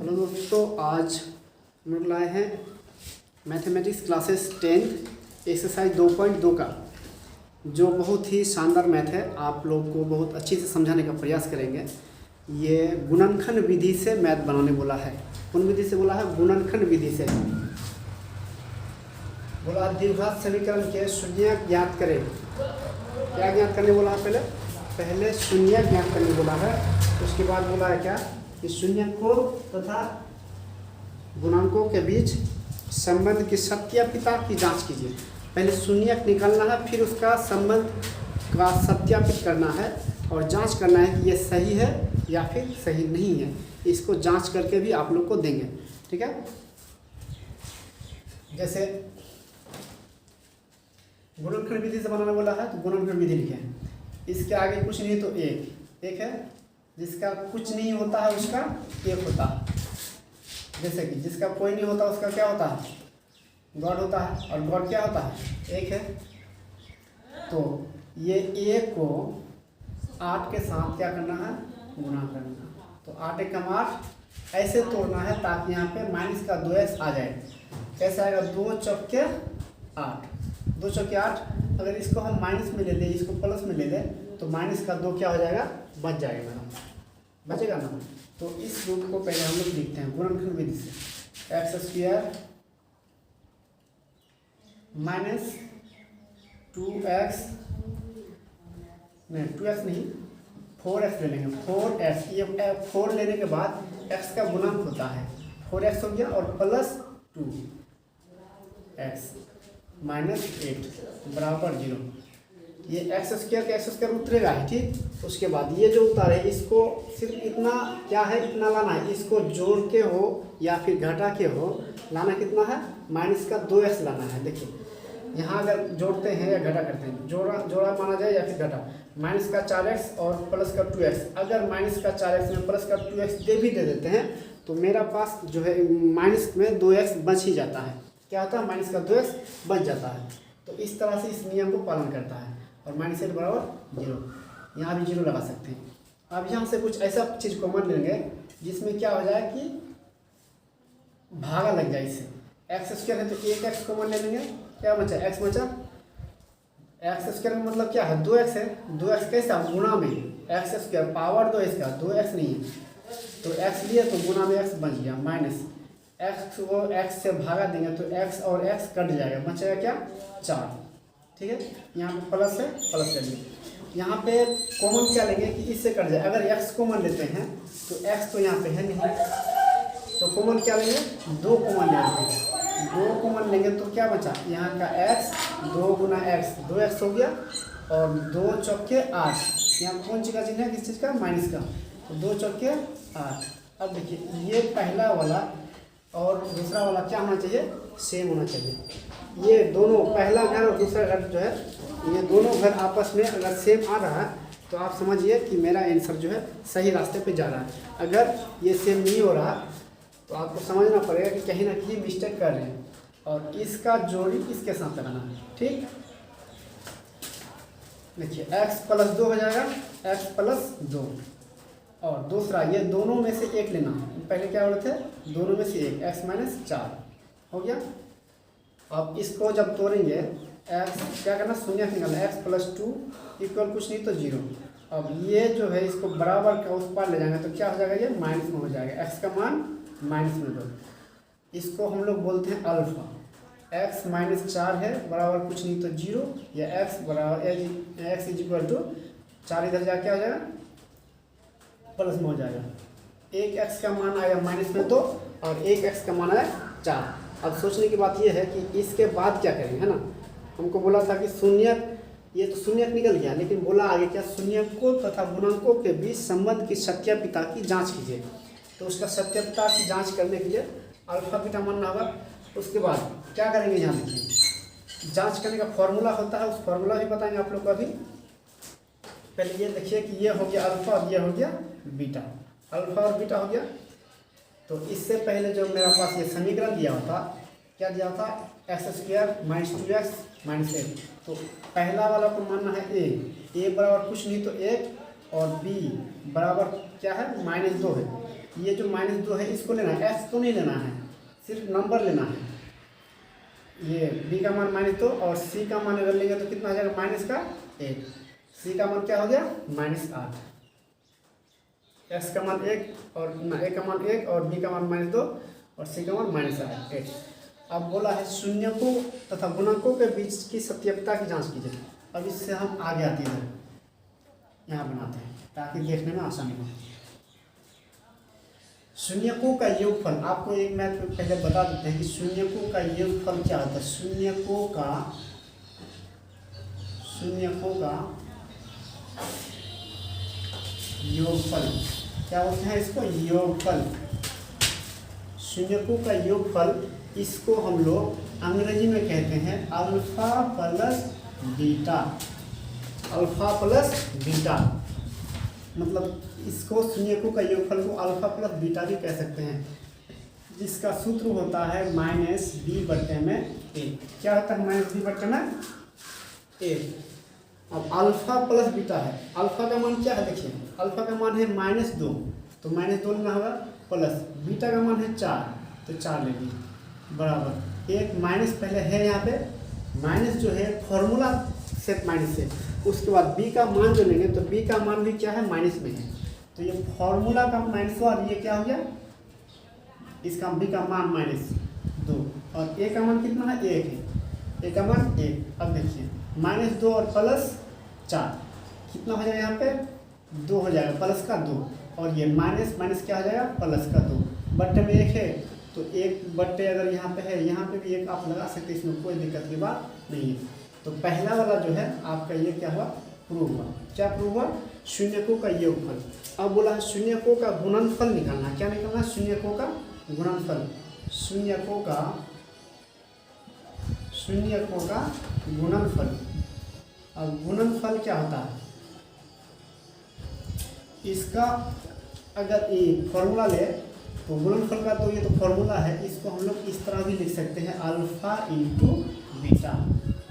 Hello दोस्तों, आज हम लोग लाए हैं मैथमेटिक्स क्लासेस 10 एक्सरसाइज 2.2 का, जो बहुत ही शानदार मैथ है। आप लोग को बहुत अच्छी से समझाने का प्रयास करेंगे। ये गुणनखंड विधि से मैथ बनाने बोला है। कौन विधि से बोला है? गुणनखंड विधि से बोला। द्विघात समीकरण के शून्य ज्ञात करें। क्या ज्ञात करने बोला है? पहले शून्य ज्ञात करने बोला है। उसके बाद बोला है क्या कि शून्य को तथा गुणांकों के बीच संबंध की सत्यापिता की जांच कीजिए। पहले शून्य निकालना है, फिर उसका संबंध का सत्यापित करना है और जांच करना है कि ये सही है या फिर सही नहीं है। इसको जांच करके भी आप लोग को देंगे, ठीक है। जैसे गुणनखंड विधि से बनाना बोला है, तो गुणनखंड विधि लिखे। इसके आगे कुछ नहीं तो एक है, जिसका कुछ नहीं होता है उसका एक होता है। जैसे कि जिसका कोई नहीं होता उसका क्या होता है? गॉड होता है। और गॉड क्या होता है? एक है। तो ये एक को 8 के साथ क्या करना है? गुणा करना। तो 8 एकम 8 ऐसे तोड़ना है ताकि यहाँ पे माइनस का 2x आ जाए। कैसे आएगा? 2 चौके 8, 2 चौके 8। अगर इसको हम माइनस में ले लें, इसको प्लस में ले लें, तो माइनस का 2 क्या हो जाएगा? बच जाएगा ना, बचेगा ना। तो इस रूप को पहले हम लोग लिखते हैं गुणनखंड विधि से। एक्स स्क्वायर माइनस 2x नहीं, 2x नहीं, 4x ले लेंगे। 4x, ये 4 लेने के बाद x का गुणक होता है 4x हो गया, और प्लस 2x माइनस 8 बराबर 0। ये एक्स स्क्वायर का एक्स स्क्वायर उतरेगा ही, ठीक। उसके बाद ये जो उतारे इसको सिर्फ इतना क्या है, इतना लाना है। इसको जोड़ के हो या फिर घटा के हो, लाना कितना है? माइनस का 2x लाना है। देखिए यहाँ अगर जोड़ते हैं या घटा करते हैं, जोड़ा माना जाए या फिर घटा। माइनस का 4x और प्लस का 2x। अगर माइनस का 4x में प्लस का 2x दे देते हैं तो मेरा पास जो है माइनस में 2x बच ही जाता है। क्या होता है? माइनस का 2x बच जाता है। तो इस तरह से इस नियम को पालन करता है। और माइनस 8 बराबर 0, यहाँ भी 0 लगा सकते हैं। अब यहाँ से कुछ ऐसा चीज़ कॉमन लेंगे जिसमें क्या हो जाए कि भागा लग जाए। इससे एक्स स्क्वायर है तो एक एक्स कॉमन ले लेंगे। क्या बचा? एक्स बचा। एक्स स्क्वायर का मतलब क्या है? 2x है। 2x कैसा? गुणा में एक्स स्क्वायर पावर 2 इसका 2x नहीं है, तो x लिए तो गुणा में x बच गया। माइनस x को x से भागा देंगे तो x और x कट जाएगा, बचेगा क्या? 4, ठीक है। यहाँ पे प्लस है, प्लस कर लिए। यहाँ पे कॉमन क्या लेंगे कि इससे कट जाए। अगर x कॉमन लेते हैं तो x तो यहाँ पे है नहीं, तो कॉमन क्या लेंगे? 2 कॉमन लेंगे। 2 कॉमन लेंगे तो क्या बचा? यहाँ का x 2 गुना x 2x हो गया, और 2 चौके 8। यहाँ कौन चीज़ का चिन्ह है? किस चीज़ का? माइनस का। तो 2 चौके 8। अब देखिए ये पहला वाला और दूसरा वाला क्या होना चाहिए? सेम होना चाहिए। ये दोनों, पहला घर और दूसरा घर जो है, ये दोनों घर आपस में अगर सेम आ रहा है तो आप समझिए कि मेरा आंसर जो है सही रास्ते पे जा रहा है। अगर ये सेम नहीं हो रहा तो आपको समझना पड़ेगा कि कहीं ना कहीं मिस्टेक कर रहे हैं, और इसका जोड़ी इसके साथ लगाना है, ठीक। देखिए x प्लस 2 हो जाएगा, x प्लस 2, और दूसरा ये दोनों में से एक लेना। पहले क्या बोले थे? दोनों में से एक, x माइनस 4 हो गया। अब इसको जब तोड़ेंगे x क्या करना? शून्य निकालना। x प्लस 2 इक्वल कुछ नहीं तो 0। अब ये जो है इसको बराबर का उस पार ले जाएंगे तो क्या हो जाएगा? ये माइनस में हो जाएगा। x का मान माइनस में दो। इसको हम लोग बोलते हैं अल्फा। x माइनस 4 है बराबर कुछ नहीं तो 0, या x बराबर x इज इक्वल टू 4 इधर जा क्या हो जाएगा? प्लस में हो जाएगा। एक x का मान आया माइनस में 2 और एक x का मान आया 4। अब सोचने की बात यह है कि इसके बाद क्या करेंगे, है ना। हमको बोला था कि शून्य, ये तो शून्य निकल गया, लेकिन बोला आगे क्या? शून्यकों तथा गुणांकों के बीच संबंध की सत्यापिता की जांच कीजिए। तो उसका सत्यापिता की जांच करने के लिए अल्फा बीटा मानना होगा। उसके बाद क्या करेंगे? यहाँ देखिए जांच करने का फॉर्मूला होता है, उस फॉर्मूला भी बताएंगे आप लोग को अभी। पहले ये देखिए कि ये हो गया अल्फा और ये हो गया बीटा। अल्फा और बीटा हो गया। तो इससे पहले जो मेरा पास ये समीकरण दिया होता, क्या दिया था? X square minus 2x minus 8। तो पहला वाला को मानना है a बराबर कुछ नहीं तो 1, और b बराबर क्या है? -2 है। ये जो -2 है इसको लेना है, एक्स को नहीं लेना है, सिर्फ नंबर लेना है। ये बी का मान -2 और सी का मान अगर लेंगे तो कितना आ जाएगा -1। सी का मान क्या हो गया -8, एक्स का मान 1 और ए का मान 1 और बी का मान -2 और सी का मान -8। अब बोला है शून्यकों तथा गुणकों के बीच की सत्यता की जांच कीजिए। अब इससे हम आगे आते हैं, यहाँ बनाते हैं ताकि देखने में आसानी हो। शून्यकों का योगफल, आपको एक मैथ में पहले बता देते हैं कि शून्यकों का योगफल क्या होता है। शून्यकों का योगफल क्या बोलते हैं इसको, योगफल। शून्यकों का योगफल, इसको हम लोग अंग्रेजी में कहते हैं alpha plus beta. Alpha plus beta मतलब इसको शून्यकों का योगफल को अल्फा प्लस बीटा भी कह सकते हैं, जिसका सूत्र होता है -b/a। क्या होता है -b/a। अब अल्फा प्लस बीटा है, अल्फा का मान क्या है देखिए, अल्फा का मान है -2 तो -2 लेना होगा, प्लस बीटा का मान है 4 तो 4 लेंगे, बराबर एक माइनस पहले है यहाँ पे, माइनस जो है फॉर्मूला से माइनस है, उसके बाद बी का मान जो लेंगे तो बी का मान भी क्या है माइनस में है, तो ये फॉर्मूला का माइनस हुआ और ये क्या हो गया, इसका बी का मान -2 और ए का मान कितना है 1 है, ए का मान 1। अब देखिए -2 और +4 कितना हो जाएगा, यहाँ पे 2 हो जाएगा, प्लस का 2 और ये माइनस क्या हो जाएगा प्लस का 2, बट्टे में 1 है तो 1 बट्टे अगर यहाँ पे है, यहाँ पे भी 1 आप लगा सकते हैं, इसमें कोई दिक्कत की बात नहीं है। तो पहला वाला जो है आपका ये क्या हुआ, प्रूव हुआ। क्या प्रूव हुआ, शून्यकों का योगफल। अब बोला है शून्यकों का गुणनफल निकालना। क्या निकालना, शून्यकों का गुणनफल। शून्यकों का गुणनफल। अब गुणनफल क्या होता है, इसका अगर ये फॉर्मूला ले तो गुणनफल का तो ये तो फॉर्मूला है, इसको हम लोग इस तरह भी लिख सकते हैं, alpha into beta.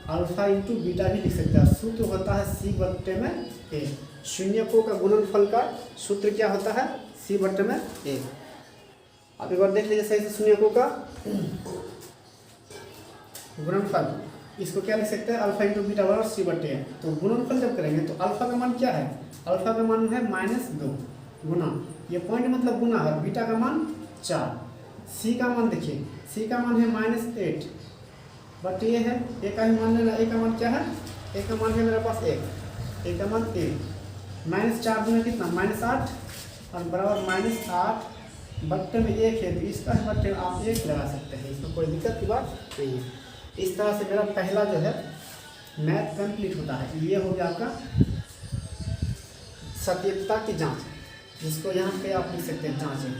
Alpha into beta भी लिख सकते हैं। सूत्र होता है C/A। शून्यकों का गुणनफल का सूत्र क्या होता है, C/A। आप एक बार देख लीजिए सही से, शून्यकों का गुणनफल, इसको क्या लिख सकते हैं, अल्फा इंटू बीटा बराबर C/A। तो गुणनफल जब करेंगे तो अल्फा का मान क्या है, अल्फा का मान है -2 गुना, ये पॉइंट मतलब गुना है, बीटा का मान 4, सी का मान देखिए, सी का मान है -8 बट ये है ए का ही मान लेना। ए का मान क्या है, ए का मान है मेरे पास 1, ए का मान 1 -4 गुना कितना -8 और बराबर -8 बट्टे में 1 है, तो इसका बट्टे में आप 1 लगा सकते हैं, इसमें कोई दिक्कत की बात नहीं है। इस तरह से मेरा पहला जो है मैथ कंप्लीट होता है। ये हो गया आपका सत्यता की जांच, जिसको यहाँ पे आप लिख सकते हैं जांच है।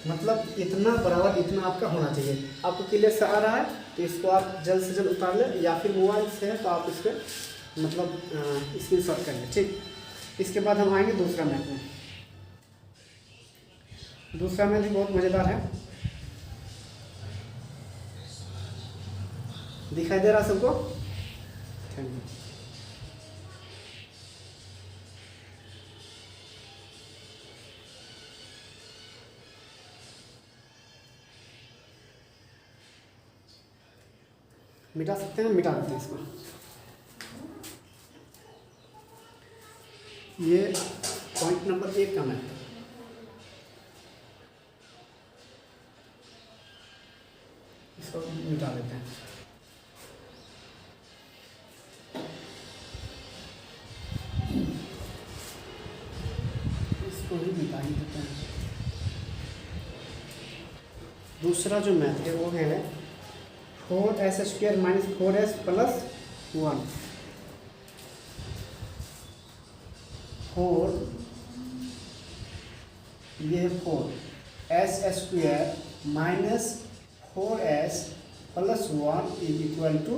मतलब इतना बराबर इतना आपका होना चाहिए। आपको क्लियर से आ रहा है तो इसको आप जल्द से जल्द उतार लें, या फिर मोबाइल से है तो आप इस पर मतलब स्क्रीनशॉट कर लें, ठीक। इसके बाद हम आएंगे दूसरा मैथ में। दूसरा मैथ भी बहुत मज़ेदार है। दिखाई दे रहा सबको, थैंक यू। मिटा सकते हैं, मिटा देते हैं इसको। ये पॉइंट नंबर 1 का मैथ है। इसको मिटा देते हैं। इसको ही मिटा ही देते हैं। दूसरा जो मैथ है वो है 4s² - 4s + 1। 4 ये है 4s² - 4s + 1 =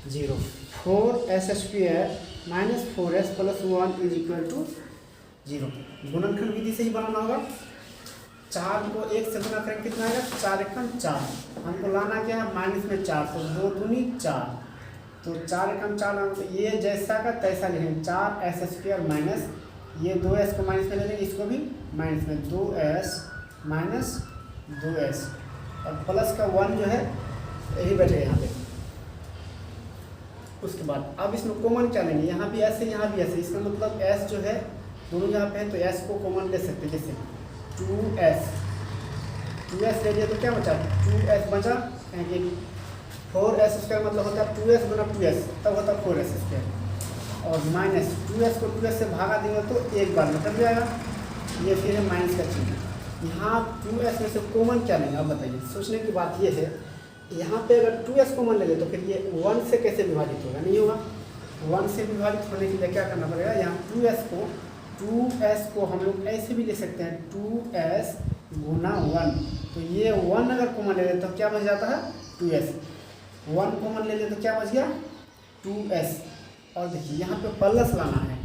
0। 4s² - 4s + 1 = 0। गुणनखंड विधि से ही बनाना होगा। 4 को 1 से गुना करेंगे कितना आएगा, 4 एकम 4। हमको लाना क्या है, माइनस में 4 तो 2 दूनी 4, तो 4 एकम 4 लाना, तो ये जैसा का तैसा लिखेंगे 4s² - ये 2s को माइनस में ले लेंगे, इसको भी माइनस में, 2s माइनस 2s और प्लस का 1 जो है यही बैठेगा यहाँ पे। उसके बाद अब इसमें कॉमन क्या लेंगे, यहाँ भी s है यहाँ भी s है, इसका मतलब s जो है दोनों जहाँ पे है तो s को कॉमन ले सकते हैं। जैसे 2s ले लिया तो क्या बचा, 2s बचा, कि 4s स्क्वायर मतलब होता है 2s गुना 2s तब होता है 4s स्क्वायर, और माइनस 2s को 2s से भागा देंगे तो एक बार में कट जाएगा, ये फिर है माइनस का चिन्ह। यहाँ 2s में से कॉमन क्या लेंगे, अब बताइए। सोचने की बात ये है, यहाँ पे अगर 2s कॉमन ले तो फिर ये 1 से कैसे विभाजित होगा, नहीं होगा। 1 से विभाजित होने के लिए क्या करना पड़ेगा, यहाँ 2s को हम लोग ऐसे भी ले सकते हैं, 2s गुना 1, तो ये 1 अगर कॉमन ले तो क्या बच जाता है 2s, 1 कॉमन ले तो क्या बच गया 2s। और देखिए यहाँ पे प्लस लाना है,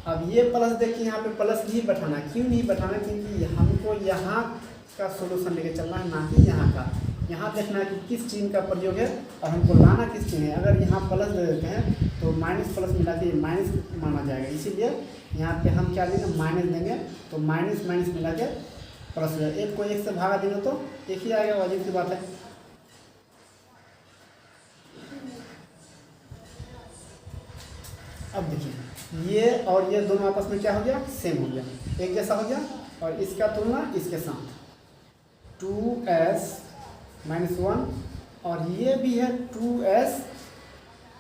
अब ये प्लस देखिए यहाँ पे प्लस नहीं बैठाना, क्यों नहीं बैठाना, क्योंकि हमको यहाँ का सोल्यूशन लेके चलना है, ना कि यहाँ का। यहाँ देखना है कि किस चिन्ह का प्रयोग है और हमको लाना किस चिन्ह है। अगर यहाँ प्लस दे देते हैं तो माइनस प्लस मिला के माइनस माना जाएगा, इसीलिए यहाँ पे हम क्या देंगे माइनस देंगे, तो माइनस माइनस मिला के प्लस हो जाएगा। एक को एक से भागा देंगे तो एक ही आएगा, वाजिब सी बात है। अब देखिए ये और ये दोनों आपस में क्या हो गया, सेम हो गया, एक जैसा हो गया, और इसका तुलना इसके साथ 2s माइनस 1 और ये भी है 2s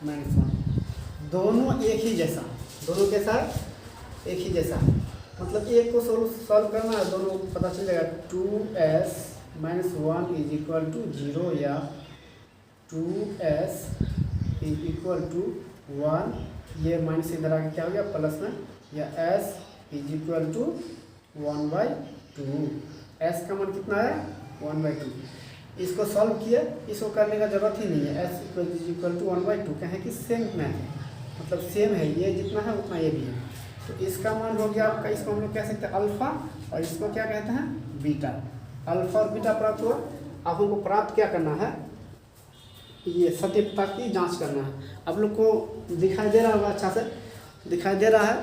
माइनस 1, दोनों एक ही जैसा, दोनों के साथ एक ही जैसा, मतलब एक को सॉल्व करना है, दोनों पता चल जाएगा। 2s minus 1 is equal to 0 या 2s इज इक्वल टू 1, ये माइनस इधर आके क्या हो गया प्लस में, या s is equal to 1/2, s का मान कितना है 1/2। इसको सॉल्व किए, इसको करने का जरूरत ही नहीं है, s इज इक्वल टू 1/2, कहें कि सेम मैथ है, मतलब सेम है, ये जितना है उतना ये भी है, तो इसका मान हो गया आपका, इसको हम लोग कह सकते हैं अल्फा, और इसको क्या कहते हैं बीटा। अल्फा और बीटा प्राप्त हुआ। अब हमको प्राप्त क्या करना है, ये सटीकता की जांच करना है। आप लोग को दिखाई दे रहा होगा, अच्छा से दिखाई दे रहा है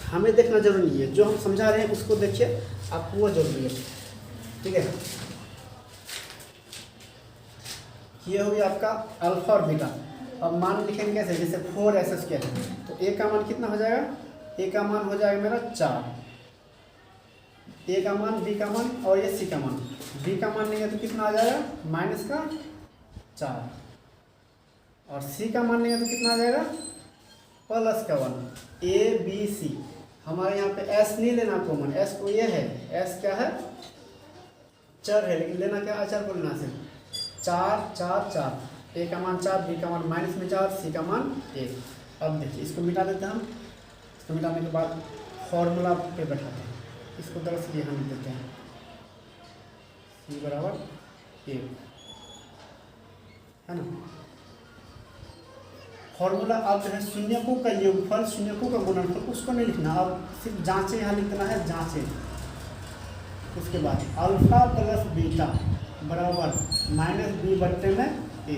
हमें देखना जरूरी नहीं है, जो हम समझा रहे हैं उसको देखिए, आपको वो जरूरी है, ठीक है। ये हो गया आपका अल्फा और बीटा। अब मान लिखेंगे कैसे, जैसे 4s स्क्वायर, तो a का मान कितना हो जाएगा, a का मान हो जाएगा मेरा 4, a का मान, b का मान और ये c का मान। b का मान लेंगे तो कितना आ जाएगा माइनस का 4, और c का मान लेंगे तो कितना आ जाएगा प्लस का 1। a b c, हमारे यहाँ पे s नहीं लेना कॉमन, s को ये है, s क्या है चर है, लेकिन लेना क्या अचर को लेना सिर्फ 4 4 4, a का मान 4, b का मान माइनस में 4, c का मान 1। अब देखिए इसको मिटा देते हैं हम, इसको मिटाने के बाद फॉर्मूला पे बैठाते हैं, इसको दरअसल यहाँ लिख देते हैं, c बराबर 1 है ना। फॉर्मूला अब जो है शून्यकों का योगफल, शून्यकों का गुणनफल, उसको नहीं लिखना, अब सिर्फ जांचे यहाँ लिख देना है, जांचे। उसके बाद अल्फा प्लस बीटा बराबर माइनस b बट्टे में a।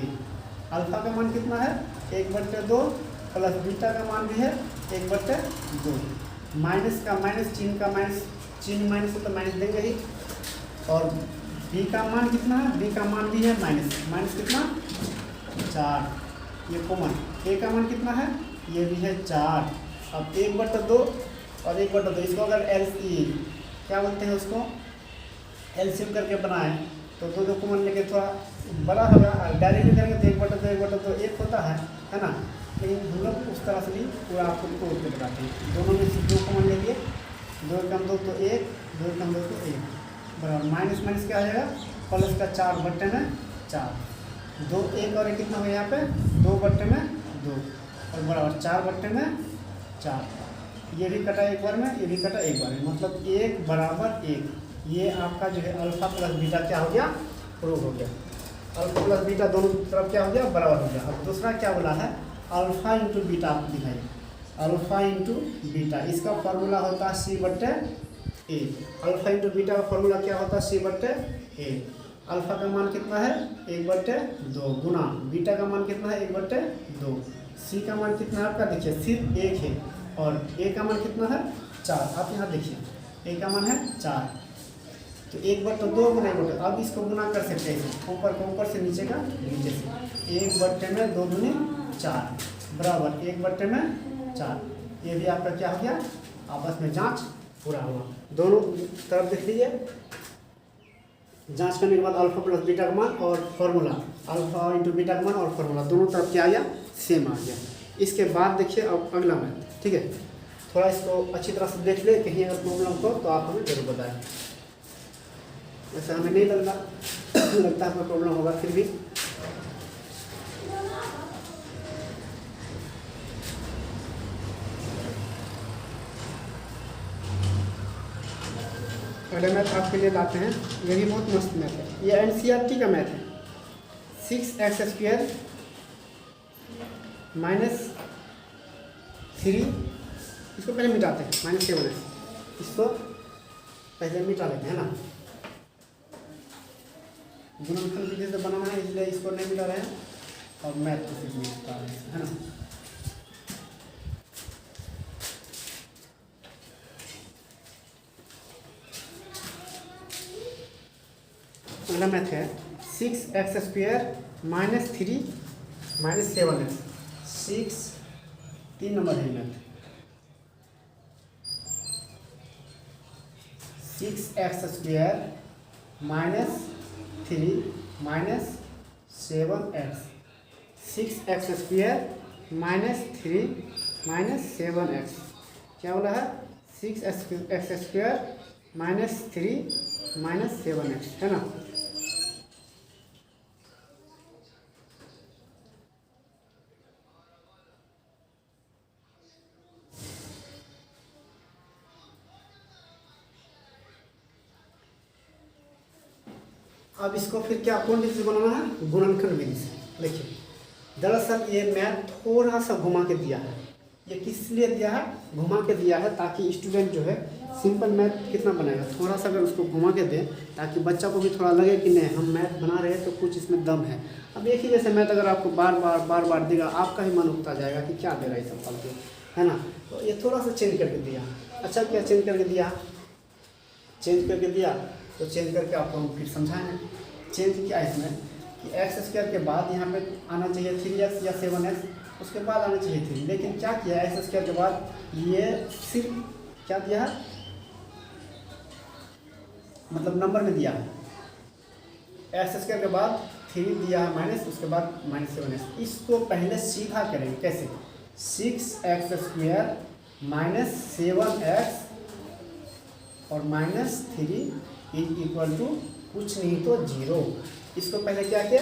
अल्फा का मान कितना है 1/2 प्लस बीटा का मान भी है 1/2, माइनस का माइनस, चिन्ह का माइनस, चिन्ह माइनस है तो माइनस देंगे ही, और b का मान कितना है, b का मान भी है माइनस, माइनस कितना 4, ये कॉमन। a का मान कितना है, ये भी है 4। अब 1/2 और 1/2, इसको अगर LCM क्या बोलते हैं उसको, एलसीएम करके बनाए तो दो कॉमन लेके थोड़ा बड़ा होगा, डायरेक्टली करेंगे तो 1/2 1 होता है ना, लेकिन हम लोग उस तरह से भी पूरा आपको तोड़ के बताते हैं। दोनों में से 2 कॉमन ले लिए, 2 कम 2 तो 1, 2 कम 2 तो 1 बराबर माइनस माइनस क्या आ जाएगा प्लस का 4/4, 2 1 और 1 कितना हो गया यहाँ पे 2/2 और बराबर 4/4, ये भी कटा एक बार में, ये भी कटा एक बार में, मतलब 1 बराबर 1। ये आपका जो है अल्फा प्लस बीटा क्या हो गया, प्रूव हो गया। अल्फा प्लस बीटा दोनों तरफ क्या हो गया, बराबर हो गया। अब दूसरा क्या बोला है, अल्फा इंटू बीटा आप दिखाइए, अल्फा इंटू बीटा, इसका फॉर्मूला होता है c/a। अल्फा इंटू बीटा का फॉर्मूला क्या होता है c/a। अल्फा का मान कितना है 1/2 गुना बीटा का मान कितना है 1/2, सी का मान कितना है आपका, देखिए सिर्फ 1 है, और ए का मान कितना है 4। आप यहाँ देखिए ए का मान है 4, तो 1/2 गुना 1/2। अब इसको गुना कर सकते हैं ऊपर को ऊपर से नीचे का नीचे से। 1/2 दूनी 4 बराबर 1/4। ये भी आपका क्या हो गया, आपस में जांच पूरा हुआ। दोनों तरफ देख लीजिए, जांच करने के बाद अल्फा प्लस बीटा का मान और फॉर्मूला, अल्फा इंटू बीटा का मान और फॉर्मूला दोनों तरफ क्या आ गया, सेम आ गया। इसके बाद देखिए अब अगला मैथ, ठीक है। थोड़ा इसको अच्छी तरह से देख ले, कहीं अगर प्रॉब्लम हो तो आप हमें जरूर बताएं। वैसे हमें नहीं लगता है कोई प्रॉब्लम होगा, फिर भी अगले मैथ आपके लिए लाते हैं। ये भी बहुत मस्त मैथ है, ये NCERT का मैथ है। 6x² -3, इसको पहले मिटाते हैं, -7x, इसको पहले मिटा लेते हैं ना। गुणनफल विधि से बनाना है इसलिए इसको नहीं मिटा रहे हैं और मैथ को सिर्फ मिटा रहे हैं, है ना। अगला मैथ है 6x² -3 -7x। 3 नंबर है math. 6x² -3 -7x। 6x² -3 -7x क्या बोला है, 6x² -3 -7x, है ना। अब इसको फिर क्या कौन विधि से बनाना है, गुणनखंड विधि से। देखिए दरअसल ये मैथ थोड़ा सा घुमा के दिया है। ये किस लिए दिया है, घुमा के दिया है ताकि स्टूडेंट जो है सिंपल मैथ कितना बनाएगा, थोड़ा सा अगर उसको घुमा के दे ताकि बच्चा को भी थोड़ा लगे कि नहीं हम मैथ बना रहे हैं तो कुछ इसमें दम है। अब एक ही जैसे मैथ अगर आपको बार बार देगा, आपका ही मन उगता जाएगा कि क्या दे रहा है सब फालतू, है ना। तो ये थोड़ा सा चेंज करके दिया। अच्छा क्या चेंज करके दिया, चेंज करके दिया तो चेंज करके आपको हम फिर समझाएंगे। चेंज क्या है इसमें कि x² के बाद यहाँ पे आना चाहिए 3x या 7x, उसके बाद आना चाहिए 3, लेकिन क्या किया x² के बाद ये सिर्फ क्या दिया है, मतलब नंबर में दिया है। x² के बाद 3 दिया है माइनस, उसके बाद -7x। इसको पहले सीधा करेंगे कैसे, 6x² -7x और -3 = कुछ नहीं तो 0। इसको पहले क्या किया,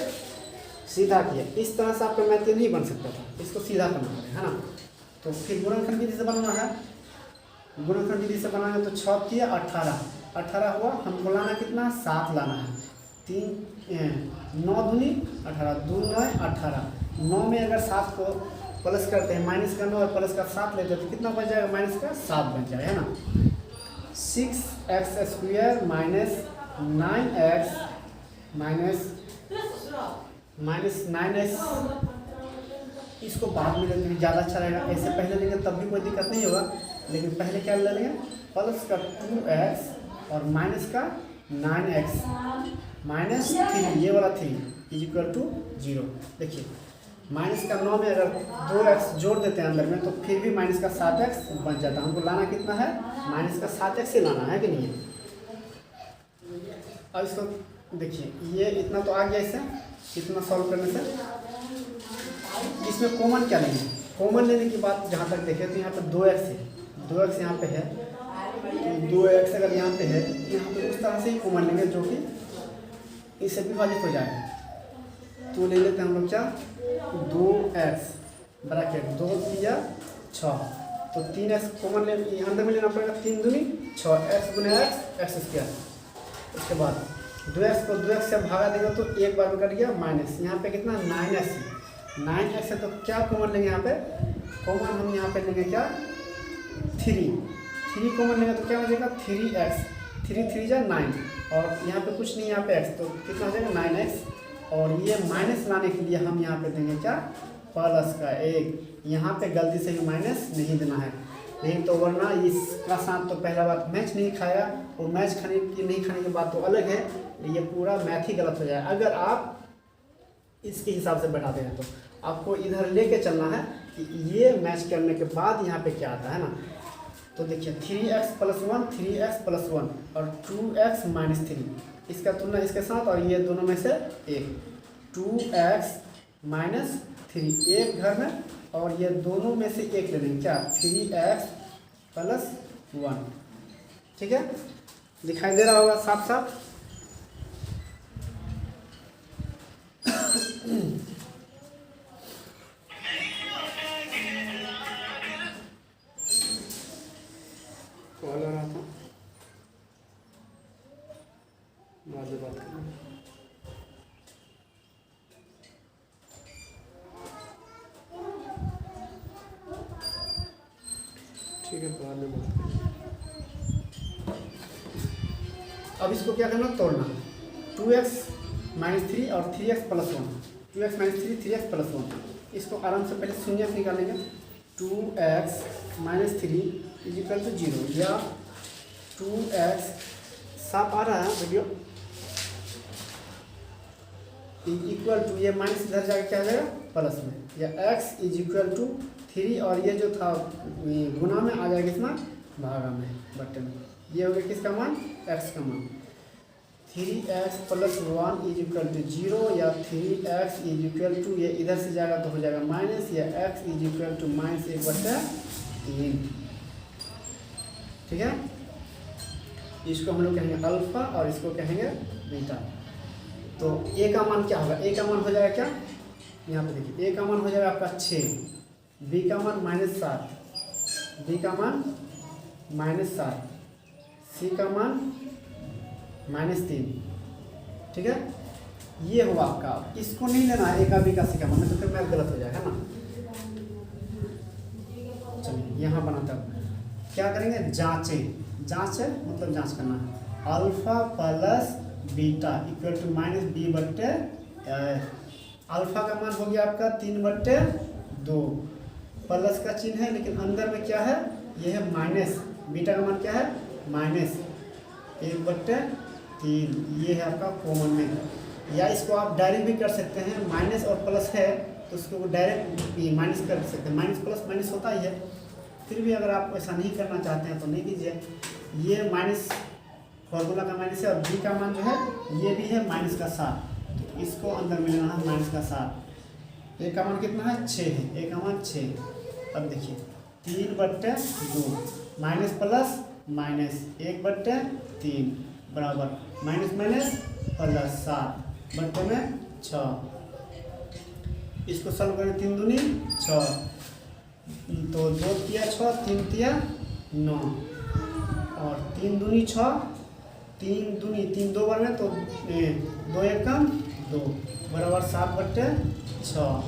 सीधा किया। इस तरह से आपका मैथ नहीं बन सकता था, इसको सीधा करना पड़ेगा, है ना। तो फिर गुणनखंड विधि से बनाना है। गुणनखंड विधि से बनाना है तो 6 किया 18 हुआ, हमको लाना कितना 7 लाना है। 9 दूनी 18, 2 9 18। 9 में अगर 7 को प्लस करते हैं, माइनस का 9 और प्लस का 7 लेते हैं तो कितना बच जाएगा, माइनस का 7 बच जाएगा, है ना। 6x² -9x -9x, इसको बाद में लेंगे ज़्यादा अच्छा रहेगा। ऐसे पहले लेंगे तब भी कोई दिक्कत नहीं होगा, लेकिन पहले क्या ले लेंगे, प्लस का 2x और माइनस का 9x -3, ये वाला 3 = 0। देखिए माइनस का 9 में अगर 2x जोड़ देते हैं अंदर में तो फिर भी माइनस का 7x बन जाता है। हमको लाना कितना है, माइनस का 7x ही लाना है कि नहीं है। अब इसको देखिए ये इतना तो आ गया, इसे इतना सॉल्व करने से। इसमें कॉमन क्या लेंगे, कॉमन लेने की बात जहाँ तक देखें तो यहाँ पे 2x है, 2x यहाँ पे है, तो 2x अगर यहाँ पे है, यहाँ पे उस तरह से ही कॉमन लेंगे जो कि इससे विभाजित हो जाएगा। तो ले लेते हैं हम लोग क्या, 2x ब्रैकेट 2 या 6, तो 3x कॉमन ले अंदर में लेना पड़ेगा। 3 दूनी 6, x गुने x²। उसके बाद 2x को 2x से भागा देगा तो एक बार में कट गया माइनस, यहाँ पे कितना 9x है। 9x है तो क्या कॉमन लेंगे, यहाँ पे कॉमन हम यहाँ पे लेंगे क्या 3 कॉमन लेंगे तो क्या हो जाएगा 3x, 3 3 जा 9 और यहाँ पे कुछ नहीं, यहाँ पे x तो कितना हो जाएगा 9x। और ये माइनस लाने के लिए हम यहाँ पे देंगे क्या, प्लस का 1। यहाँ पे गलती से भी माइनस नहीं देना है, नहीं तो वरना इसका साथ तो पहला बात मैच नहीं खाएगा, और मैच खाने की नहीं खाने की बात तो अलग है, ये पूरा मैथ ही गलत हो जाएगा। अगर आप इसके हिसाब से बैठाते हैं तो आपको इधर लेके चलना है कि ये मैच करने के बाद यहाँ पे क्या आता है ना। तो देखिए 3x + 1 3x + 1 और 2x - 3, इसका तुलना इसके साथ, और ये दोनों में से एक 2x - 3 एक घर में, और ये दोनों में से एक ले लेंगे क्या 3x + 1। ठीक है, दिखाई दे रहा होगा साफ साफ। कॉल आ रहा था, बाद में बात करेंगे। ठीक है, बाद में बात करेंगे। अब इसको क्या करना, तोड़ना। 2x - 3 और 3x + 1, 2x - 3 3x + 1, इसको आराम से पहले शून्य से निकालेंगे। 2x - 3 = 0, या 2x साफ आ रहा है वीडियो, इक्वल टू, ये माइनस इधर जाकर क्या आ जाएगा प्लस में, या x = 3, और ये जो था गुना में आ जाएगा कितना, भागा में, बट्टे में। ये हो गया किसका मान, x का मान। 3x + 1 = 0, या 3x = ये इधर से जाएगा तो हो जाएगा माइनस, या x = -1/3। ठीक है, इसको हम लोग कहेंगे अल्फा और इसको कहेंगे बीटा। तो a का मान क्या होगा, a का मान हो जाएगा क्या, यहाँ पे देखिए a का मान हो जाएगा आपका 6, b का मान -7, d का मान -7, c का मान -3। ठीक है, ये हुआ आपका। इसको नहीं लेना है a का b का c का मान, तो फिर मैथ गलत हो जाएगा ना। चलिए यहाँ बनाते हैं, क्या करेंगे, जांचें। जांच है मतलब जांच करना है। अल्फा + बीटा = -b/, अल्फा का मान हो गया आपका 3/2, प्लस का चिन्ह है लेकिन अंदर में क्या है, ये है माइनस। बीटा का मान क्या है, -1/3, ये है आपका कॉमन में। या इसको आप डायरेक्ट भी कर सकते हैं, माइनस और प्लस है तो उसको डायरेक्ट माइनस कर सकते हैं, माइनस प्लस माइनस होता ही है। फिर भी अगर आप ऐसा नहीं करना चाहते हैं तो नहीं कीजिए। ये माइनस फॉर्मूला का माइनस है, और बी का मान जो है ये भी है -7, तो इसको अंदर में लेना है -7। ए का मान कितना है, 6 है, ए का मान 6। अब देखिए 3/2, माइनस प्लस माइनस 1/3 बराबर माइनस प्लस 7/6। इसको सॉल्व करें, 3 दूनी 6, तो 2 तिया 6, 3 तिया 9, और 3 दूनी 6, 3 2 बार में, तो 2 1 कम 2 बराबर 7/6।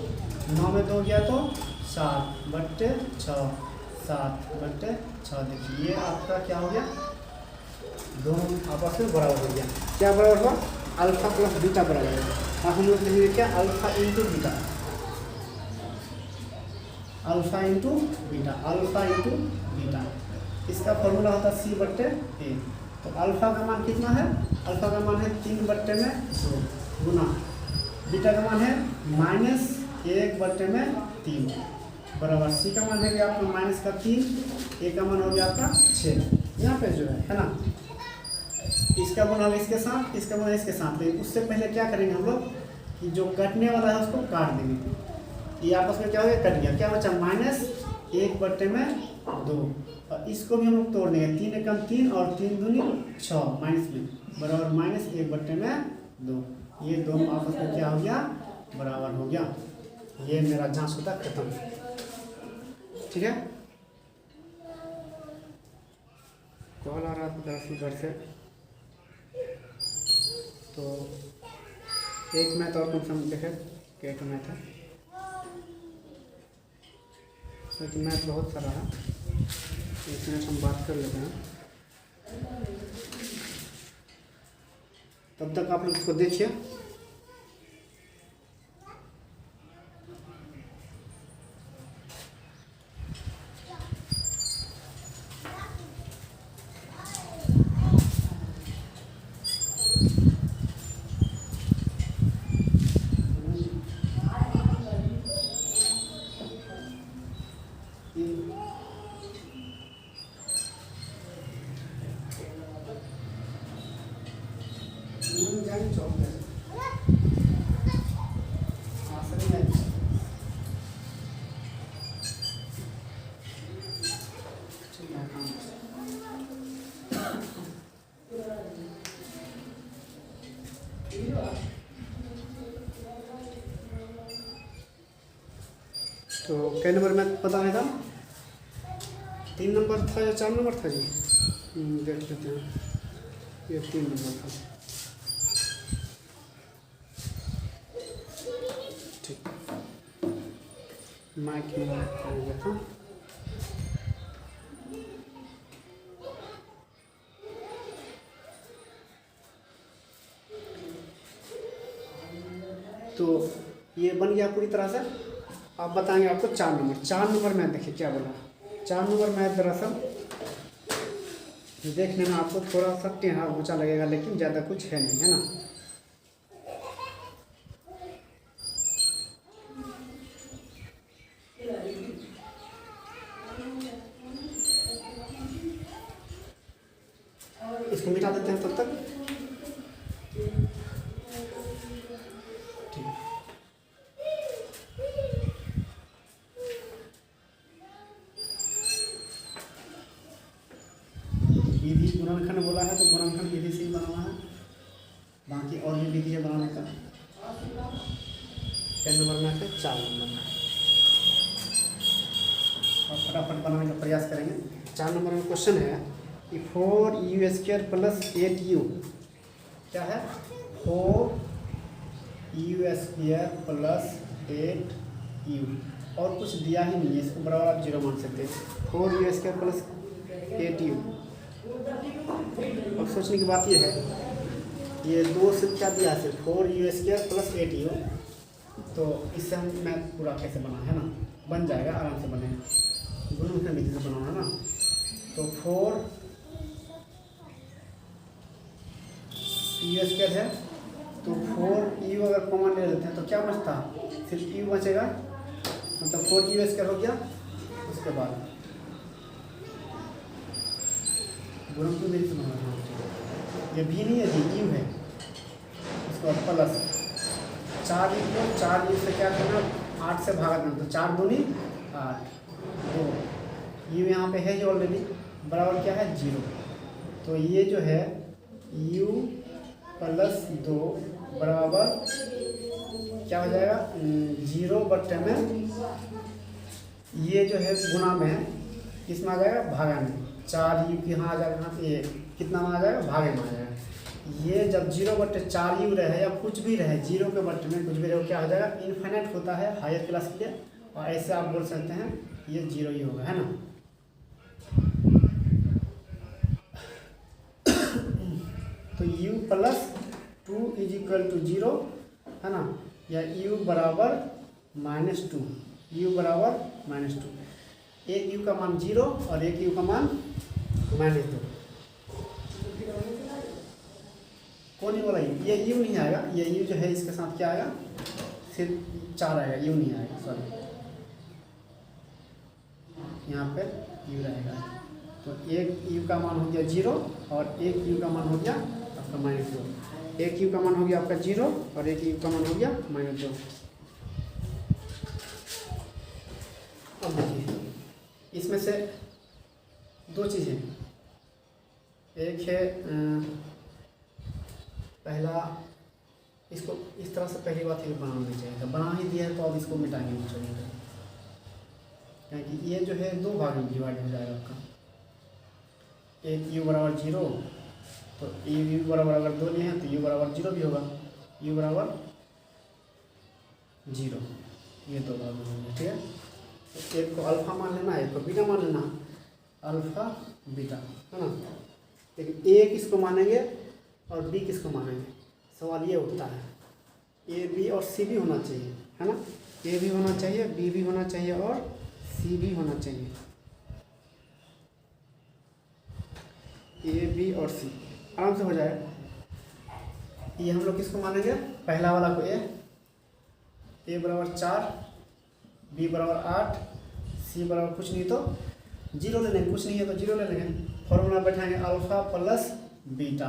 9 में 2 गया तो 7/6, 7/6। देखिए ये आपका क्या हो गया, दोनों आपस में बराबर हो गया। क्या बराबर हुआ, अल्फा + बीटा बराबर है। अब हम लोग लिखेंगे क्या, अल्फा × बीटा, अल्फा × बीटा। इसका फॉर्मूला होता है c/a। तो अल्फा का मान कितना है, अल्फा का मान है 3/2 गुना, बीटा का मान है -1/3 बराबर, सी का मान है कि आपका -3, ए का मान हो गया आपका 6। यहाँ पे जो है ना, इसका गुना होगा इसके साथ, इसका गुना इसके साथ। तो उससे पहले क्या करेंगे हम लोग कि जो कटने वाला है उसको काट देंगे। ये आपस में क्या हो गया, कट गया। क्या बचा, -1/2, और इसको भी हम लोग तोड़ देंगे। 3 एकम 3 और 3 दूनी 6 माइनस में बराबर -1/2। ये दोनों आपस में क्या हो गया, बराबर हो गया। ये मेरा जांच होता खत्म। ठीक है, कॉल आ रहा था दरअसल घर से, तो एक मैथ और कौन सा देखे, क्या तो मैथ है, तो मैथ बहुत सारा है, एक मिनट हम बात कर लेते हैं। तब तक आप लोग इसको देखिए। तो कै नंबर में पता है था? 3 नंबर था या 4 नंबर था जी? देख लेते हैं। ये 3 नंबर था। ठीक, माइक में आ गया था। तो ये बन गया पूरी तरह से। आप बताएंगे आपको 4 नंबर। 4 नंबर मैथ देखिए क्या बोला। 4 नंबर मैथ दरअसल देखने में आपको थोड़ा सा टेढ़ा ऊंचा लगेगा, लेकिन ज़्यादा कुछ है नहीं, है ना। इसको मिटा देते हैं तब तक। विधि गुणनखंड बोला है तो गुणनखंड विधि से ही बनाना है, बाकी और भी विधि है बनाने का। क्या नंबर में है? 4 नंबर में। और फटाफट बनाने का प्रयास करेंगे। 4 नंबर में क्वेश्चन है कि 4u² प्लस 8u क्या है? 4u² प्लस 8u और कुछ दिया ही नहीं है, इसको बराबर आप 0 मान सकते हैं। 4u² plus 8u। अब सोचने की बात यह है, ये 2 से क्या दिया है? 4u² plus 8u। तो इससे हम मैथ पूरा कैसे बना है ना, बन जाएगा, आराम से बनेगा। गुणनखंड विधि से बनाना है ना। तो 4u² है, तो 4u अगर कॉमन ले लेते हैं तो क्या बचता? सिर्फ u बचेगा, मतलब 4u² हो गया। उसके बाद गुणनखंड विधि से बनाना है। ये भी नहीं है, ये यू है। उसके बाद प्लस 4u से क्या करना? 8 से भागा देना, तो 4 दूनी 8, 2 यू यहाँ पे है ही ऑलरेडी, बराबर क्या है? 0। तो ये जो है u प्लस 2 बराबर क्या हो जाएगा? 0 बट्टे में ये जो है गुणा में है, किस में आ जाएगा? भागा में। 4u की यहाँ आ जाएगा, यहाँ पे कितना में आ जाएगा? भागे में आ जाएगा। ये जब 0/4u रहे या कुछ भी रहे, 0 के बट्टे में कुछ भी रहे, क्या हो जाएगा? इनफाइनाइट होता है हायर क्लास के लिए, और ऐसे आप बोल सकते हैं ये 0 ही होगा, है ना। तो u प्लस 2 = 0, है ना, या u बराबर -2, u बराबर -2। एक u का मान 0 और एक u का मान -2। कौन ही बोला? ये u नहीं आएगा, ये u जो है इसके साथ क्या आएगा? सिर्फ 4 आएगा, u नहीं आएगा, सॉरी, यहाँ पे u रहेगा। तो एक u का मान हो गया 0 और एक u का मान हो गया आपका -2। एक u का मान हो गया आपका 0 और एक u का मान हो गया -2। अब देखिए, इसमें से 2 चीज़ें, एक है पहला, इसको इस तरह से पहली बात है बनाना नहीं चाहिए था, बना ही दिया है तो अब इसको मिटाएंगे नहीं चाहिए, क्योंकि ये जो है 2 भाग में डिवाइड हो जाएगा आपका। एक u बराबर 0, तो u बराबर अगर 2 लिए हैं तो u बराबर 0 भी होगा, u बराबर 0, ये 2 भाग में होंगे, ठीक है। तो एक को अल्फा मान लेना, एक को बीटा मान लेना, अल्फा बीटा, है ना। लेकिन ए किसको मानेंगे और बी किसको मानेंगे? सवाल ये उठता है। ए बी और सी भी होना चाहिए, है ना। ए भी होना चाहिए, बी भी होना चाहिए और सी भी होना चाहिए। ए बी और सी आराम से हो जाएगा। ये हम लोग किसको मानेंगे? पहला वाला को ए बराबर 4, बी बराबर 8, सी बराबर कुछ नहीं तो 0 ले लेंगे, कुछ नहीं है तो 0 ले लेंगे। फॉर्मूला बैठाएंगे alpha plus beta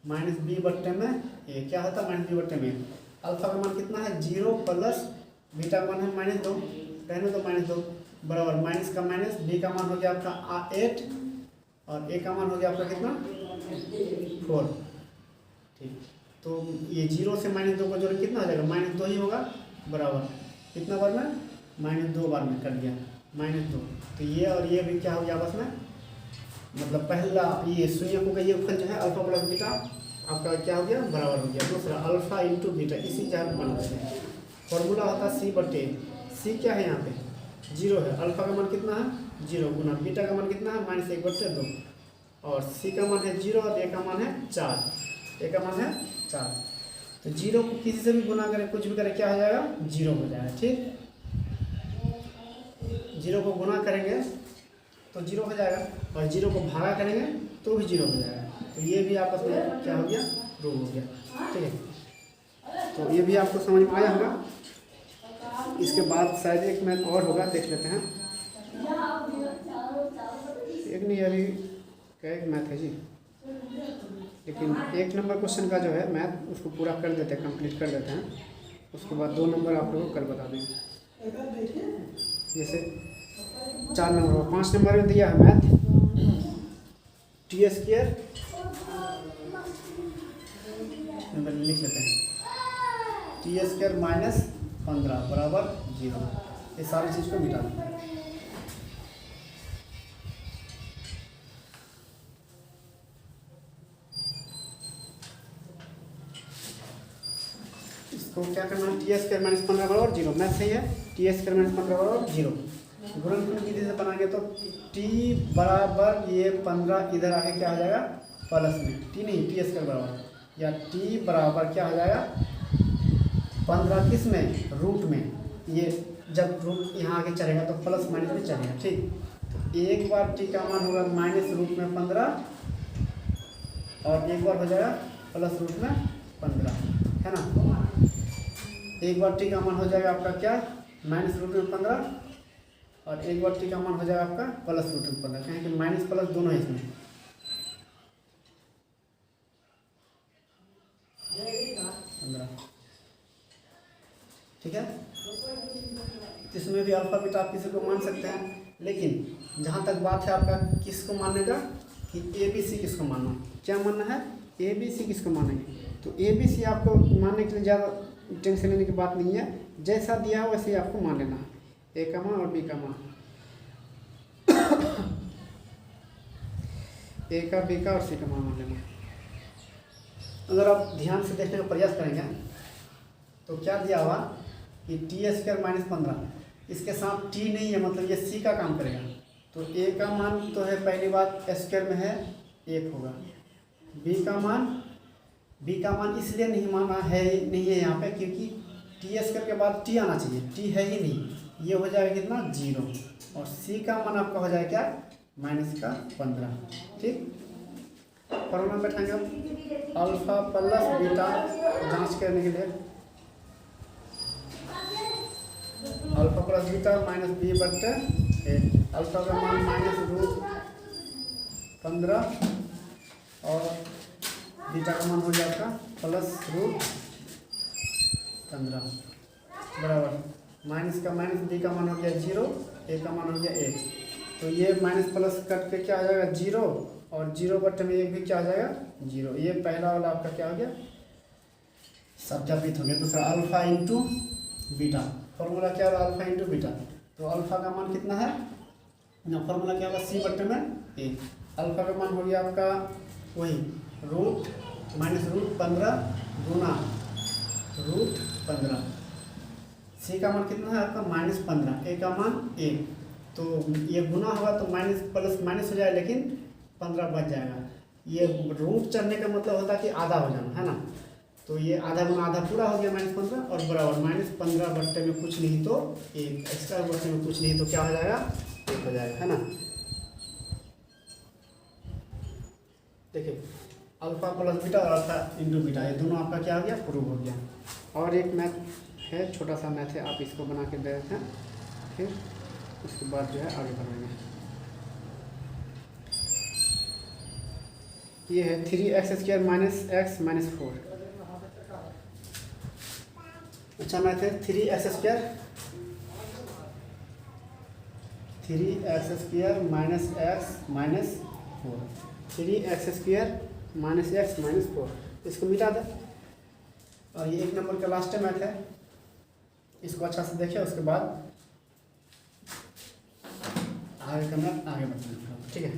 minus B बट्टे में ए, क्या होता है? -b बट्टे में। अल्फा का मान कितना है? 0 प्लस बीटा का मान है -2, कहने तो -2 बराबर माइनस का माइनस, बी का मान हो गया आपका 8 और ए का मान हो गया आपका कितना? 4, ठीक। तो ये 0 से -2 का जोड़ कितना हो जाएगा? -2 ही होगा, बराबर कितना बार में? -2 बार में कट गया, -2। तो ये और ये भी क्या हो गया आपस में, मतलब पहला ये शून्य को का ये जो है अल्फा प्लस बीटा आपका क्या हो गया, बराबर हो गया। दूसरा अल्फा इंटू बीटा, इसी जगह पर बनाते हैं। फॉर्मूला होता है C/, क्या है यहाँ पे 0 है, अल्फा का मान कितना है 0 गुना बीटा का मान कितना है -1/2, और C का मान है 0 और A का मान है 4, A का मान है 4। तो 0 को किसी से भी गुना करें, कुछ भी करें, क्या हो जाएगा 0 हो जाएगा। ठीक, 0 को गुना करेंगे तो 0 हो जाएगा, और 0 को भागा करेंगे तो भी 0 हो जाएगा। तो ये भी आपस में क्या हो गया, प्रूव हो गया। ठीक है, तो ये भी आपको समझ में आया होगा। इसके बाद शायद एक मैथ और होगा, देख लेते हैं। एक नहीं, अभी एक मैथ है जी, लेकिन 1 नंबर क्वेश्चन का जो है मैथ उसको पूरा कर देते हैं, कंप्लीट कर देते हैं। उसके बाद 2 नंबर आप लोगों को कल बता देंगे। जैसे 4 नंबर और 5 नंबर में दिया है मैथ t² नंबर लिख लेते हैं, t² - 15 बराबर 0। ये सारी चीज़ को मिटा देते हैं। इसको क्या करना है, t² - 15 बराबर 0, मैथ सही है। t² - 15 बराबर 0 गुणनफल विधि से बनाएंगे तो t बराबर ये 15 इधर आके क्या हो जाएगा प्लस में, t नहीं t² बराबर, या t बराबर क्या हो जाएगा 15 किस में, रूट में। ये जब रूट यहाँ आके चलेगा तो प्लस माइनस में चलेगा। ठीक, तो एक बार t का मान होगा -√15 और एक बार हो जाएगा +√15, है ना। एक बार t का मान हो जाएगा आपका क्या -√15 और एक बार t का मान हो जाएगा आपका +√15, कहें कि माइनस प्लस दोनों है इसमें। ठीक है, इसमें भी अल्फा बीटा आप किसी को मान सकते हैं, लेकिन जहाँ तक बात है आपका किसको मानने का कि ABC किसको मानना, क्या मानना है ABC किसको मानेंगे। तो ABC आपको मानने के लिए ज़्यादा टेंशन लेने की बात नहीं है, जैसा दिया हो वैसे ही आपको मान लेना है, A का मान और B का मान, A का B का और C का मान लेना है। अगर आप ध्यान से देखने का प्रयास करेंगे तो क्या दिया हुआ कि t² - 15, इसके साथ t नहीं है, मतलब ये C का काम करेगा। तो A का मान तो है, पहली बात स्क्वायर में है 1 होगा, B का मान इसलिए नहीं माना है, नहीं है यहाँ पे, क्योंकि t² के बाद t आना चाहिए, t है ही नहीं, ये हो जाएगा कितना 0, और C का मान आपका हो जाएगा क्या -15। ठीक, फॉर्मूला में बैठाएंगे अल्फा प्लस बीटा जांच करने के लिए, alpha plus beta -b/a, alpha का मान -√15 और बीटा का मान हो जाएगा +√15 बराबर माइनस का माइनस, b का मान हो गया 0, a का मान हो गया 1। तो ये माइनस प्लस कट के क्या आ जाएगा 0, और 0/1 भी क्या आ जाएगा 0। ये पहला वाला आपका क्या हो गया, सत्यापित हो गया। दूसरा अल्फा इंटू बीटा, फॉर्मूला क्या होगा अल्फा इंटू बीटा, तो अल्फा का मान कितना है ना, फॉर्मूला क्या होगा C/a, अल्फा का मान हो गया आपका वही -√15 गुना √15, C का मान कितना है आपका -15, A का मान 1, तो ये गुना होगा तो माइनस प्लस माइनस हो जाएगा, लेकिन 15 बच जाएगा। ये रूट चढ़ने का मतलब होता है कि आधा हो जाना, है ना। तो ये आधा गुना आधा पूरा हो गया -15 और बराबर -15 में कुछ नहीं तो 1, एक्स्ट्रा बट्टे में कुछ नहीं तो क्या हो जाएगा 1 हो जाएगा, है ना। देखिए अल्फा प्लस बीटा और अल्फा इंटू बीटा, ये दोनों आपका क्या हो गया प्रूव हो गया। और एक मैथ है, छोटा सा मैथ है, आप इसको बना के दे देते हैं, फिर उसके बाद जो है आगे बढ़ेंगे। ये है 3x² - x - 4। अच्छा मैथ है 3x² - x - 4, 3x² - x - 4, इसको मिटा दें। और ये 1 नंबर का लास्ट मैथ है, इसको अच्छा से देखिए, उसके बाद आगे का मैथ आगे बढ़ते हैं, ठीक है।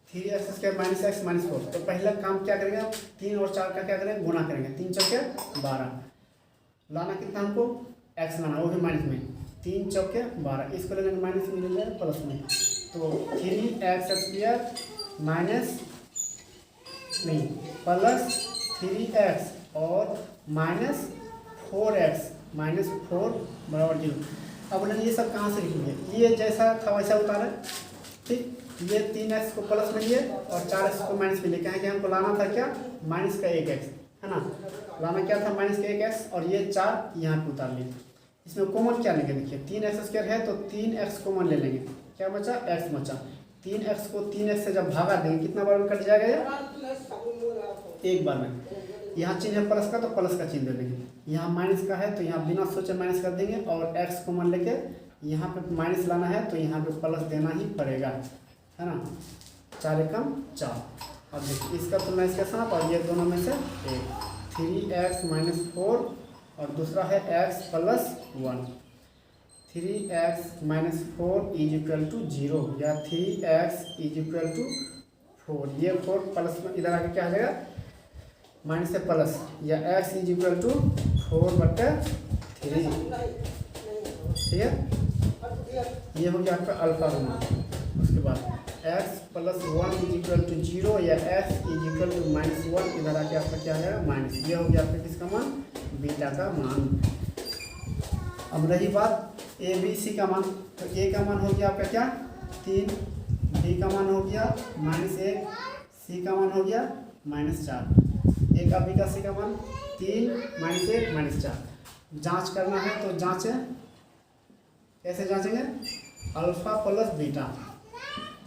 3x² minus x minus 4। तो पहला काम क्या करेंगे आप, 3 और 4 का क्या करेंगे, गुना करेंगे। 3 चौके 12, लाना कितना हमको, x लाना, वो भी माइनस में। 3 चौके 12, इसको ले लेंगे माइनस में, ले लेंगे प्लस में। तो 3x² माइनस नहीं प्लस 3x और माइनस 4x माइनस 4 बराबर 0। अब बोलेंगे ये सब कहाँ से लिखेंगे, ये जैसा था वैसा उतारें, ठीक। ये 3x को प्लस में लिए और 4x को माइनस में लिए, कहें कि हमको लाना था क्या, माइनस का 1x, है ना। लाना क्या था, माइनस का 1x, और ये 4 यहाँ पे उतार लिए। इसमें कॉमन क्या लेंगे, देखिए 3x² है तो 3x कॉमन ले लेंगे, क्या बचा, x बचा। 3x को 3x से जब भागा देंगे कितना बार में कट जाएगा, ये एक बार में। यहाँ चिन्ह है प्लस का तो प्लस का चिन्ह दे देंगे, यहाँ माइनस का है तो यहाँ बिना सोचे माइनस कर देंगे, और x कॉमन लेके यहाँ पे माइनस लाना है तो यहाँ पे प्लस देना ही पड़ेगा, है ना। 4 एकम 4। अब देखिए इसका तुलना इसके साथ, और ये दोनों में से एक, 3x माइनस 4 और दूसरा है x plus 1। 3x minus 4 is equal to 0, या 3x इज इक्वल टू 4। ये 4 प्लस में इधर आके क्या आ जाएगा, माइनस से प्लस, या x इज इक्वल टू 4/3, ठीक है। ये हो गया आपका अल्फा का मान। उसके बाद x plus 1 is equal to 0, या x is equal to minus 1, इधर आके आपका क्या आ जाएगा, माइनस। ये हो गया आपका किसका मान, बीटा का मान। अब रही बात a b c का मान, तो a का मान हो गया आपका क्या, 3, b का मान हो गया -1, c का मान हो गया -4। a का b का c का मान 3 -1 -4। जांच करना है तो जांचें, कैसे जांचेंगे, अल्फा प्लस बीटा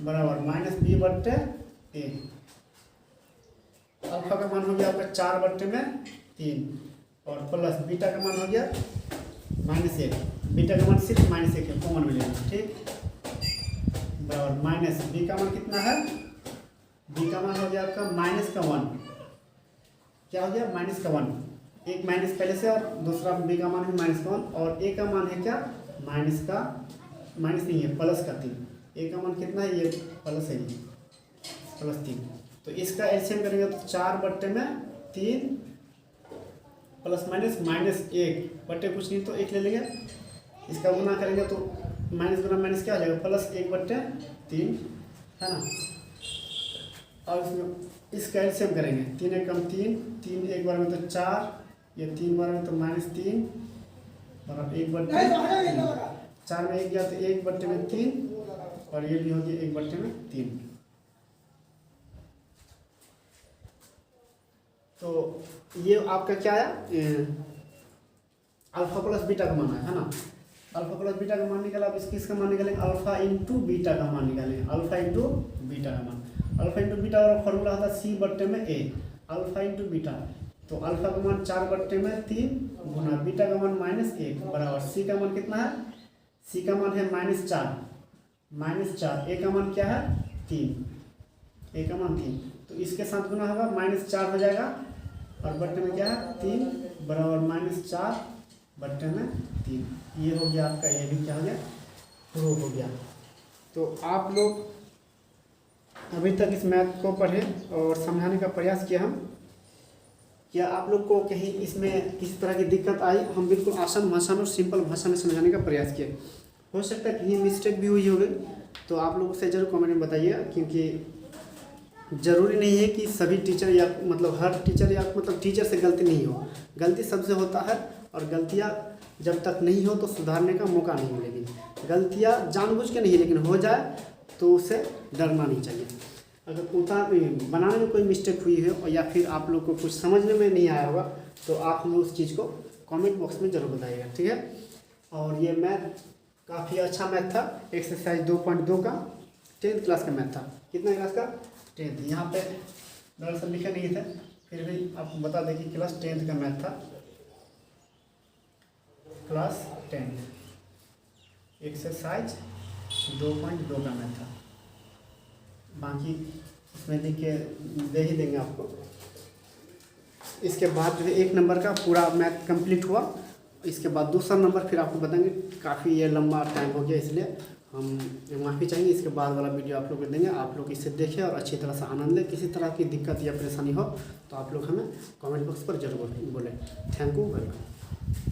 बराबर -b/a। अल्फा का मान हो गया आपका 4/3, और प्लस बीटा का मान हो गया -1। बीटा का मान सिर्फ -1 है, कॉमन में लेना, ठीक। बराबर माइनस बी का मान कितना है, बी का मान हो गया आपका -1। क्या हो गया, -1। एक माइनस पहले से, और दूसरा बी का मान है -1, और ए का मान है क्या, माइनस नहीं है, प्लस का 3। ए का मान कितना है, ये प्लस है, ये +3। तो इसका एलसीएम करेंगे तो 4/3 प्लस माइनस -1 बटे कुछ नहीं तो 1 ले लेंगे। इसका गुना करेंगे तो माइनस गुना माइनस क्या हो जाएगा, +1/3, है ना। और इसमें इसका एलसीएम करेंगे, 3 एकम 3, 3 एक बार में तो 4, ये 3 बार में तो -3 बराबर 1/3। 4 में 1 गया तो 1/3, और ये भी हो गया 1/3। तो ये आपका क्या है, अल्फा प्लस बीटा का मान है ना। अल्फा प्लस बीटा का मान निकाला, अब इसका मान निकालेंगे, अल्फा इंटू बीटा का मान निकालेंगे, अल्फा इंटू बीटा का मान। अल्फा इंटू बीटा वाला फॉर्मूला होता है c/a, अल्फा इंटू बीटा। तो अल्फा का मान 4/3 गुना बीटा का मान -1 बराबर c का मान कितना है, c का मान है -4, a का मान क्या है 3, a का मान 3। तो इसके साथ गुना होगा -4 हो जाएगा, और बट्टे में क्या है 3 बराबर -4/3। ये हो गया आपका, ये भी क्या हो गया, प्रूव हो गया। तो आप लोग अभी तक इस मैथ को पढ़े और समझाने का प्रयास किया हम। क्या आप लोग को कहीं इसमें किसी तरह की दिक्कत आई, हम बिल्कुल आसान भाषा में और सिंपल भाषा में समझाने का प्रयास किए। हो सकता है कहीं मिस्टेक भी हुई होगी, तो आप लोगों से जरूर कमेंट में बताइए, क्योंकि ज़रूरी नहीं है कि सभी टीचर या मतलब हर टीचर या मतलब टीचर से गलती नहीं हो, गलती सबसे होता है, और गलतियाँ जब तक नहीं हो तो सुधारने का मौका नहीं मिलेगी। गलतियाँ जानबूझ के नहीं, लेकिन हो जाए तो उससे डरना नहीं चाहिए। अगर बनाने में कोई मिस्टेक हुई हो, या फिर आप लोग को कुछ समझने में नहीं आया होगा, तो आप हमें उस चीज़ को कमेंट बॉक्स में ज़रूर बताइएगा, ठीक है। और ये मैथ काफ़ी अच्छा मैथ था, एक्सरसाइज 2.2 का 10th क्लास का मैथ था। कितना क्लास का, 10th। यहाँ पे दरअसल लिखे नहीं थे, फिर भी आपको बता दें कि क्लास 10th का मैथ था, क्लास 10th एक्सरसाइज 2.2 का मैथ था। बाकी इसमें लिख के दे ही देंगे आपको। इसके बाद जो है 1 नंबर का पूरा मैथ कंप्लीट हुआ, इसके बाद दूसरा नंबर फिर आपको बताएंगे। काफ़ी ये लंबा टाइम हो गया, इसलिए हम माफ़ी चाहेंगे। इसके बाद वाला वीडियो आप लोग को देंगे, आप लोग इसे देखें और अच्छी तरह से आनंद लें। किसी तरह की दिक्कत या परेशानी हो तो आप लोग हमें कमेंट बॉक्स पर जरूर बोलें। Thank you, welcome.